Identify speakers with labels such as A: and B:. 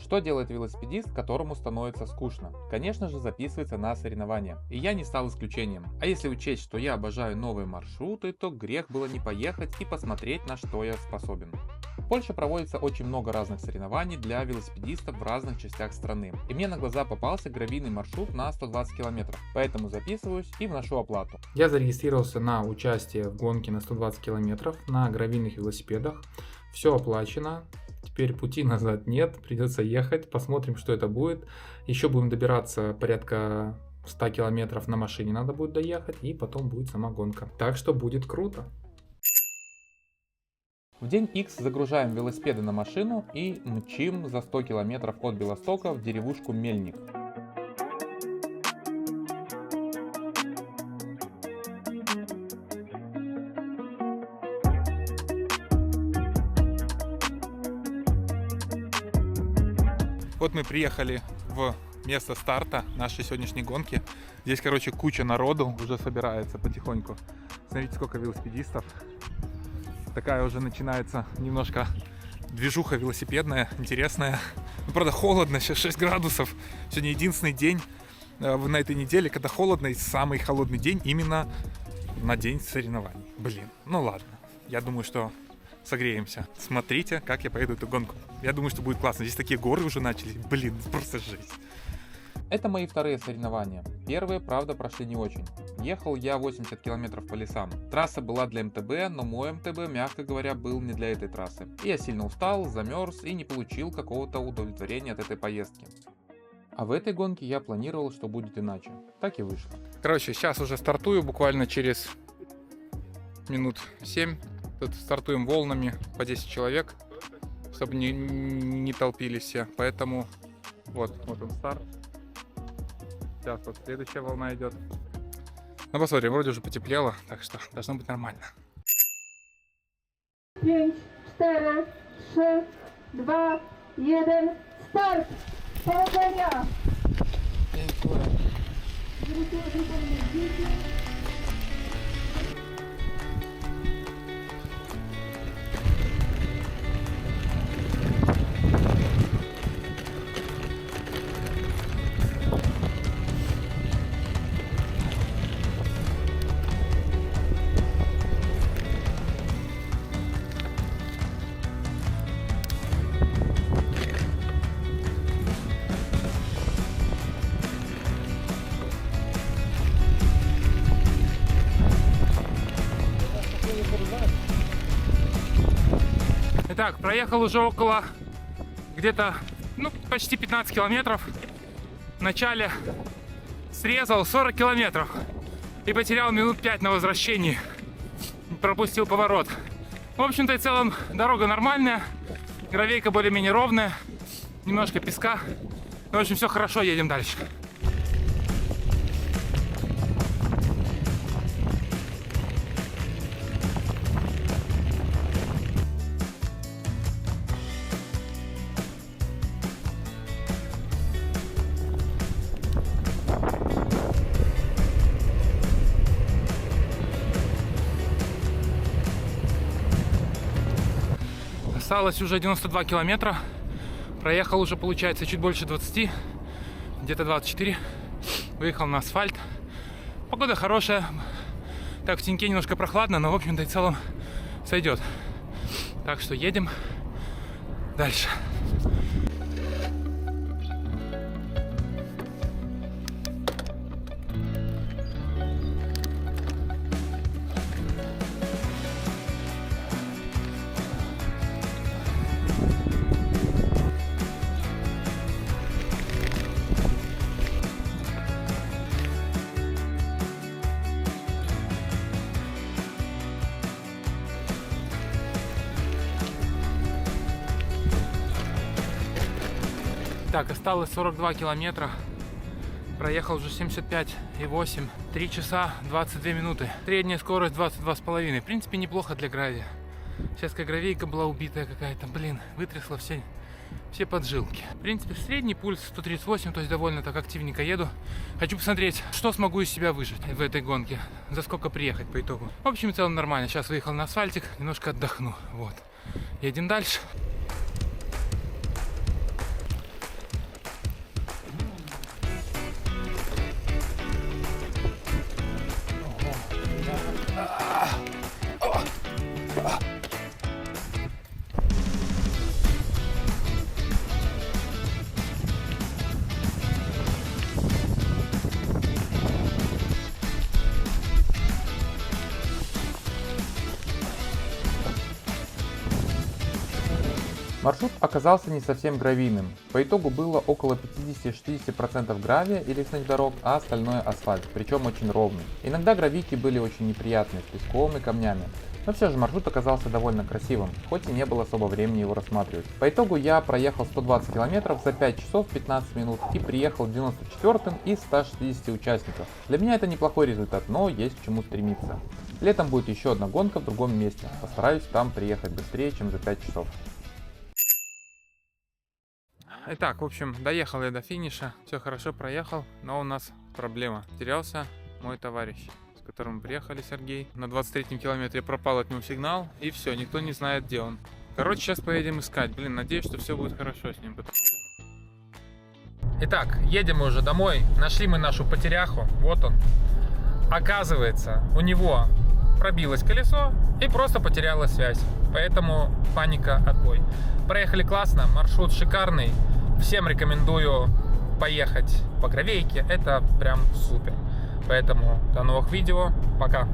A: Что делает велосипедист, которому становится скучно? Конечно же, записывается на соревнования. И я не стал исключением. А если учесть, что я обожаю новые маршруты, то грех было не поехать и посмотреть, на что я способен. В Польше проводится очень много разных соревнований для велосипедистов в разных частях страны. И мне на глаза попался гравийный маршрут на 120 километров. Поэтому записываюсь и вношу оплату.
B: Я зарегистрировался на участие в гонке на 120 километров на гравийных велосипедах. Все оплачено. Теперь пути назад нет, придется ехать, посмотрим, что это будет. Еще будем добираться порядка 100 километров на машине, надо будет доехать, и потом будет сама гонка. Так что будет круто.
A: В день X загружаем велосипеды на машину и мчим за 100 километров от Белостока в деревушку Мельник.
C: Вот мы приехали в место старта нашей сегодняшней гонки. Здесь, короче, куча народу уже собирается потихоньку. Смотрите, сколько велосипедистов. Такая уже начинается немножко движуха велосипедная, интересная. Ну, правда, холодно, сейчас 6 градусов. Сегодня единственный день на этой неделе, когда холодно, и самый холодный день именно на день соревнований. Блин, ну ладно. Я думаю, что согреемся. Смотрите, как я поеду эту гонку. Я думаю, что будет классно. Здесь такие горы уже начались. Блин, просто жесть.
A: Это мои вторые соревнования. Первые, правда, прошли не очень. Ехал я 80 километров по лесам. Трасса была для МТБ, но мой МТБ, мягко говоря, был не для этой трассы. И я сильно устал, замерз и не получил какого-то удовлетворения от этой поездки. А в этой гонке я планировал, что будет иначе. Так и вышло.
C: Короче, сейчас уже стартую, буквально через минут 7. Тут стартуем волнами по 10 человек, чтобы не толпились все. Поэтому вот он старт. Сейчас вот следующая волна идет. Ну посмотрим, вроде уже потеплело, так что должно быть нормально.
D: 5, 4, 3, 2, 1, старт! Powodzenia!
C: Итак, проехал уже около где-то, почти 15 километров. Вначале срезал 40 километров и потерял минут 5 на возвращении. Пропустил поворот. В общем-то и целом дорога нормальная, гравейка более-менее ровная, немножко песка. В общем, все хорошо, едем дальше. Осталось уже 92 километра. Проехал уже, получается, чуть больше 20, где-то 24. Выехал на асфальт. Погода хорошая. Так, в теньке немножко прохладно, но, в общем-то, и в целом сойдет. Так что едем дальше. Так, осталось 42 километра. Проехал уже 75,8. 3 часа 22 минуты. Средняя скорость 22,5. В принципе, неплохо для гравия. Сейчас как гравейка была убитая какая-то. Блин, вытрясла все поджилки. В принципе, средний пульс 138, то есть довольно так активненько еду. Хочу посмотреть, что смогу из себя выжить в этой гонке. За сколько приехать по итогу. В общем, в целом нормально. Сейчас выехал на асфальтик, немножко отдохну. Вот. Едем дальше.
A: Маршрут оказался не совсем гравийным. По итогу было около 50-60% гравия и лесных дорог, а остальное асфальт, причем очень ровный. Иногда гравийки были очень неприятные, с песком и камнями. Но все же маршрут оказался довольно красивым, хоть и не было особо времени его рассматривать. По итогу я проехал 120 километров за 5 часов 15 минут и приехал 94-м из 160 участников. Для меня это неплохой результат, но есть к чему стремиться. Летом будет еще одна гонка в другом месте, постараюсь там приехать быстрее, чем за 5 часов.
C: Итак, в общем, доехал я до финиша, все хорошо проехал, но у нас проблема. Терялся мой товарищ, с которым мы приехали, Сергей. На 23-м километре пропал от него сигнал, и все, никто не знает, где он. Короче, сейчас поедем искать. Блин, надеюсь, что все будет хорошо с ним.
B: Итак, едем мы уже домой. Нашли мы нашу потеряху. Вот он. Оказывается, у него пробилось колесо и просто потеряла связь. Поэтому паника, отбой. Проехали классно, маршрут шикарный. Всем рекомендую поехать по гравейке. Это прям супер. Поэтому до новых видео. Пока.